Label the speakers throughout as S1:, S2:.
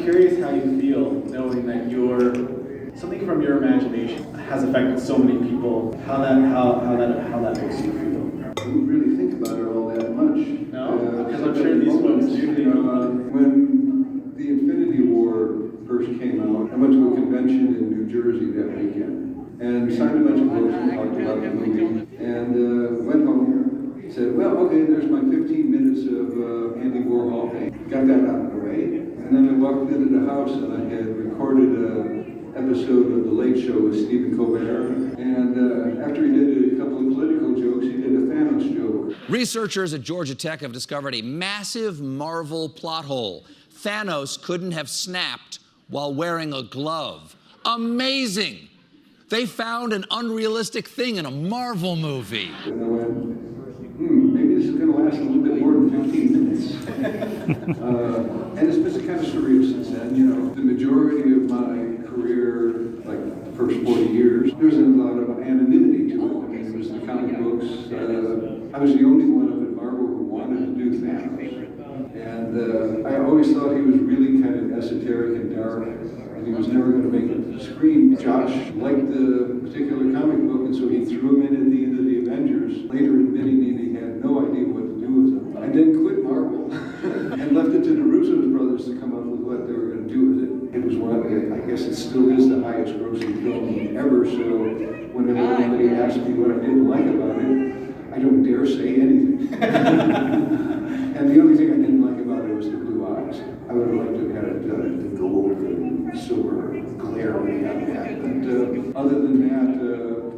S1: I'm curious how you feel knowing that something from your imagination has affected so many people. How that makes you feel.
S2: I don't really think about it all that much.
S1: No, because I'm sure these folks do.
S2: When the Infinity War first came out, I went to a convention in New Jersey that weekend and signed a bunch of books and talked about the movie and went home. Said, well, okay, there's my 15 minutes of Andy Warhol paint. Got that out of the way. And then I walked into the house and I had recorded an episode of The Late Show with Stephen Colbert. And after he did a couple of political jokes, he did a Thanos joke.
S3: Researchers at Georgia Tech have discovered a massive Mar-vell plot hole. Thanos couldn't have snapped while wearing a glove. Amazing! They found an unrealistic thing in a Mar-vell movie.
S2: And I went, maybe this is going to last a little bit more than 15 minutes. And it's been kind of surreal since then. You know, the majority of my career, like the first 40 years, there's a lot of anonymity to it. I mean, it was the comic books. I was the only one up at Marvel who wanted to do Thanos. And I always thought he was really kind of esoteric and dark. And he was never going to make it to the screen. Josh liked the particular comic book, and so he threw him in at the end of the Avengers, later admitting that he had no idea what to do with him. And then quit Marvel and left it to the Russo brothers to come up with what they were going to do with it. It was I guess it still is the highest grossing film ever, so whenever anybody asks me what I didn't like about it, I don't dare say anything. And the only thing I didn't like about it was the blue eyes. I would have liked to have had the gold and silver glare we had that. But other than that,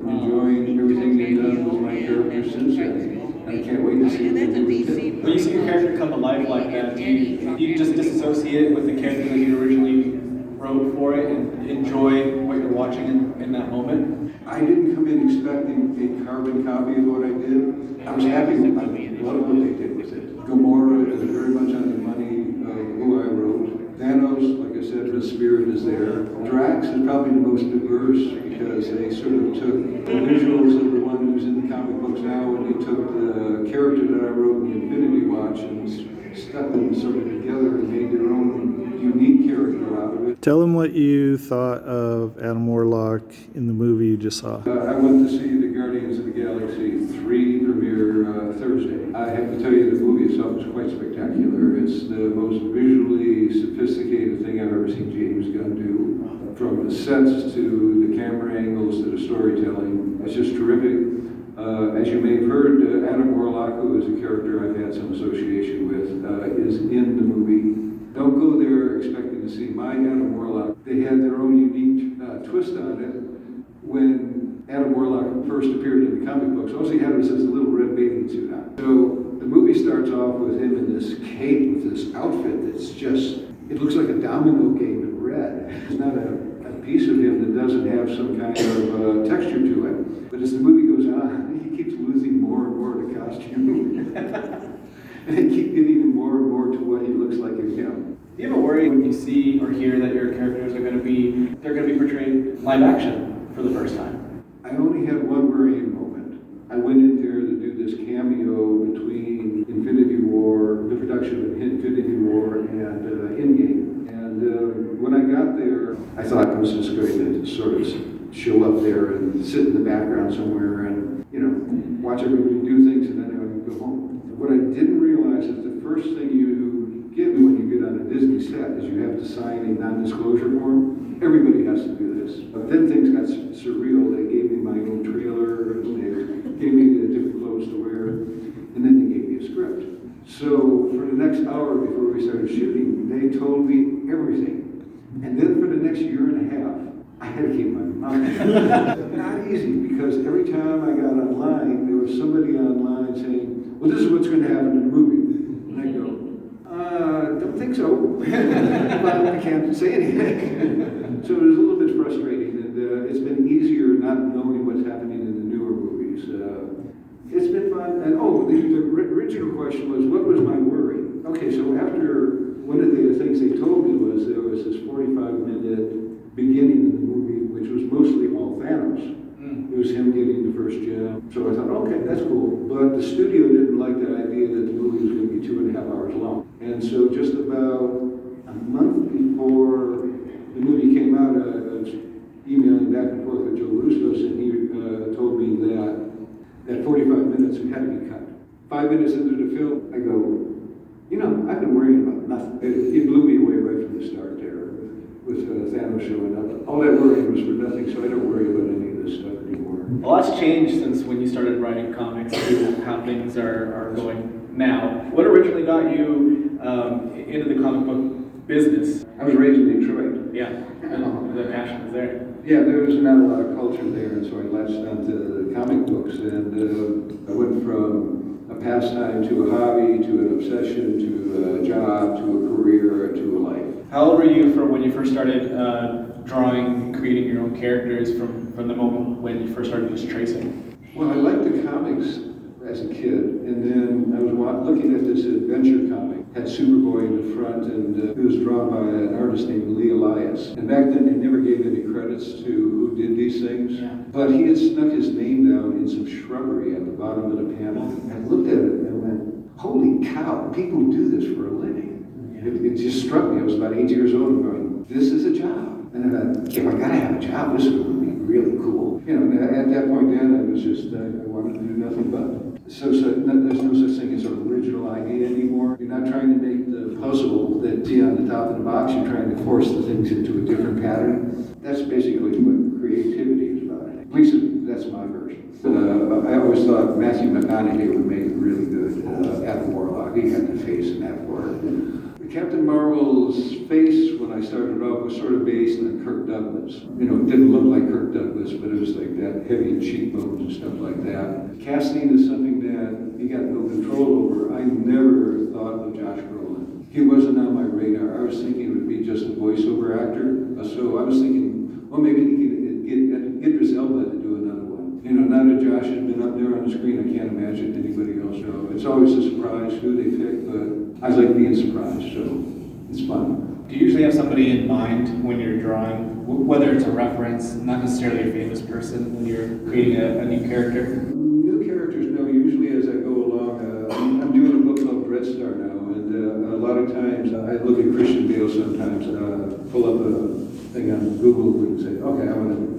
S2: enjoying everything they've done with my character since then. I can't wait to see what they do with it.
S1: When you see your character come to life like that, do you just disassociate with the character that you originally wrote for it and enjoy what you're watching in that moment?
S2: I didn't come in expecting a carbon copy of what I did. I was happy with it. I loved what they did with it. Gamora is very much on the money of who I wrote. Thanos, like I said, the spirit is there. Drax is probably the most diverse because they sort of took the visuals of the one who's in the comic books now, and they took the character that I wrote in the Infinity Watch and stuck them sort of together and made their own unique character out of it.
S4: Tell them what you thought of Adam Warlock in the movie you just saw.
S2: I went to see the Guardians of the Galaxy 3 premiere Thursday. I have to tell you, the movie itself is quite spectacular. It's the most visually sophisticated thing I've ever seen James Gunn do. From the sets to the camera angles to the storytelling. It's just terrific. As you may have heard, Adam Warlock, who is a character I've had some association with, is in the movie. Don't go there expecting to see my Adam Warlock. They had their own unique twist on it. When Adam Warlock first appeared in the comic books, all he had was this little red bathing suit on. So the movie starts off with him in this cape with this outfit that's just, it looks like a domino game in red. It's not a piece of him that doesn't have some kind of texture to it. But as the movie goes on, he keeps losing more and more of the costume. And they keep getting him more and more to what he looks like in him.
S1: Do you ever worry when you see or hear that your characters are going to be portrayed live action for the first time?
S2: I only had one worrying moment. I went in there to do this cameo between Infinity War, the production of Infinity War, and Endgame. And when I got there, I thought I was just going to sort of show up there and sit in the background somewhere and, you know, watch everybody do things and then I would go home. What I didn't realize is the first thing you get when you get on a Disney set is you have to sign a non-disclosure form. Everybody has to do this. But then things got surreal. They gave me my own trailer, they gave me the different clothes to wear, and then they gave me a script. So for the next hour before we started shooting, they told me everything. And then for the next year and a half, I had to keep my mouth shut. Not easy, because every time I got online, there was somebody online saying, well, this is what's going to happen in the movie. And I go, don't think so. But I can't say anything. So it was a little bit frustrating, and it's been easier not knowing what's happening in the newer movies. It's been fun. And the original question was, what was my worry? Okay, so after one of the things they told me was there was this 45-minute beginning of the movie, which was mostly all Thanos. It was him getting the first gem. So I thought, okay, that's cool. But the studio didn't like the idea that the movie was going to be 2.5 hours long. And so just about a month before already, so I don't worry about any of this stuff anymore.
S1: A lot's changed since when you started writing comics to how things are going now. What originally got you into the comic book business?
S2: I was raised in Detroit.
S1: Yeah, and the passion is there.
S2: Yeah, there was not a lot of culture there, and so I latched onto the comic books, and I went from a pastime to a hobby, to an obsession, to a job, to a career, to a life.
S1: How old were you for when you first started drawing and creating your own characters from the moment when you first started just tracing?
S2: Well, I liked the comics as a kid, and then I was looking at this adventure comic. Had Superboy in the front, and it was drawn by an artist named Lee Elias. And back then, they never gave any credits to who did these things.
S1: Yeah.
S2: But he had snuck his name down in some shrubbery at the bottom of the panel. I looked at it and went, holy cow, people do this for a living.
S1: Yeah.
S2: It just struck me. I was about 8 years old and going, this is a job. And I thought, if I gotta have a job, this would be really cool. You know, at that point then, I was just, I wanted to do nothing but. So there's no such thing as an original idea anymore. You're not trying to make the puzzle that see on the top of the box. You're trying to force the things into a different pattern. That's basically what creativity is about. At least that's my version. I always thought Matthew McConaughey would make it really good Adam Warlock. He had the face in that part. Captain Marvel's face, when I started off, was sort of based on Kirk Douglas. You know, it didn't look like Kirk Douglas, but it was like that heavy cheekbones and stuff like that. Casting is something that he got no control over. I never thought of Josh Brolin. He wasn't on my radar. I was thinking it would be just a voiceover actor. So I was thinking, well, maybe he could get Idris Elba to do another one. You know, now that Josh has been up there on the screen, I can't imagine anybody else. So it's always a surprise who they pick, but I like being surprised, so it's fun.
S1: Do you usually have somebody in mind when you're drawing, whether it's a reference, not necessarily a famous person, when you're creating a new character?
S2: New characters, no. Usually as I go along, I'm doing a book called Red Star now, and a lot of times I look at Christian Bale sometimes, pull up a thing on Google and say, okay,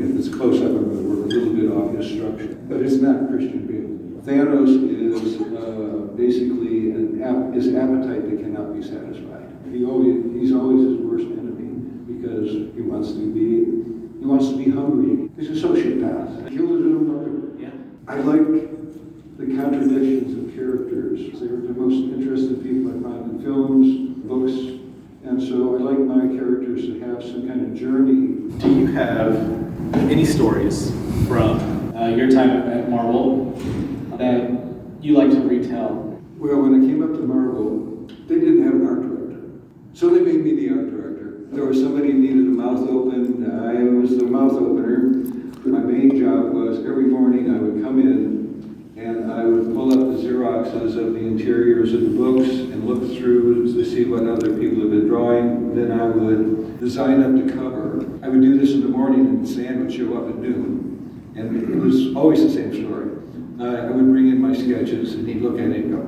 S2: if it's close up, I'm going to work a little bit off his structure. But it's not Christian Bale. Thanos is basically his appetite that cannot be satisfied. He's always his worst enemy because he wants to be hungry. He's a sociopath. He kills his own mother.
S1: Yeah.
S2: I like the contradictions of characters. They're the most interesting people I find in films, books, and so I like my characters to have some kind of journey.
S1: Do you have any stories from your time at Mar-vell that you like to retell?
S2: Well, when I came up to Mar-vell, they didn't have an art director. So they made me the art director. There was somebody who needed a mouth opened. I was the mouth opener. My main job was every morning I would come in and I would pull up the Xeroxes of the interiors of the books and look through to see what other people have been drawing. Then I would design up the cover. I would do this in the morning and Stan would show up at noon. And it was always the same story. I would bring in my sketches and he'd look at it and go,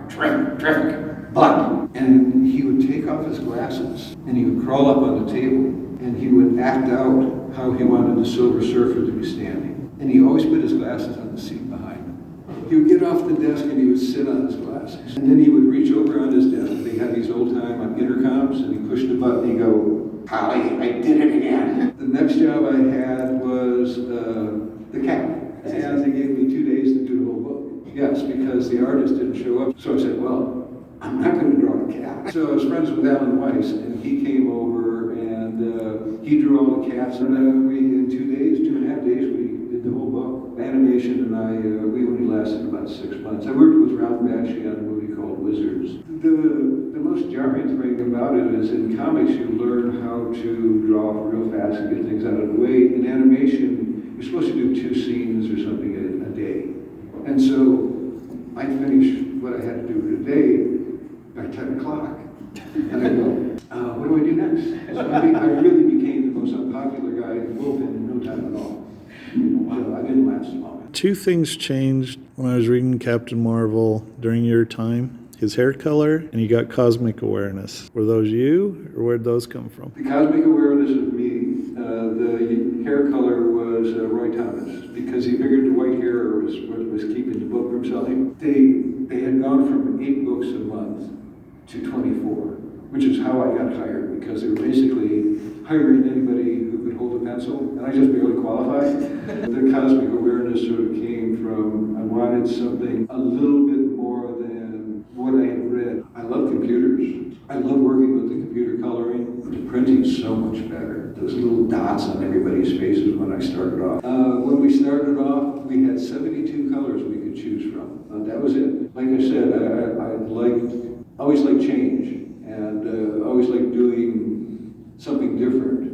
S2: terrific, but, and he would take off his glasses and he would crawl up on the table and he would act out how he wanted the Silver Surfer to be standing. And he always put his glasses on the seat behind him. He would get off the desk and he would sit on his glasses. And then he would reach over on his desk. They had these old-time intercoms and he pushed the button and he'd go, Polly, I did it again. The next job I had was the cat. And they gave me 2 days to do the whole book. Yes, because the artist didn't show up. So I said, well, I'm not going to draw a cat. So I was friends with Alan Weiss, and he came over, and he drew all the cats. And we, in 2 days, 2.5 days, we did the whole book. Animation and I, we only lasted about 6 months. I worked with Ralph Bakshi on a movie called Wizards. The most jarring thing about it is in comics, you learn how to draw real fast and get things out of the way. In animation, you're supposed to do 2 scenes or something a day. And so I finished what I had to do today by 10 o'clock. And I go, what do I do next? So I really became the most unpopular guy in the bullpen in no time at all. So I didn't last long.
S4: 2 things changed when I was reading Captain Mar-vell during your time. His hair color, and he got cosmic awareness. Were those you, or where'd those come from?
S2: The cosmic awareness of me, the hair color was Roy Thomas, because he figured the white hair was what was keeping the book from selling. They had gone from 8 books a month to 24, which is how I got hired, because they were basically hiring anybody who could can hold a pencil, and I just barely qualify. The cosmic awareness sort of came from, I wanted something a little bit more than what I had read. I love computers. I love working with the computer coloring. The printing's so much better. Those little dots on everybody's faces when I started off. When we started off, we had 72 colors we could choose from. That was it. Like I said, I always liked change, and always liked doing something different.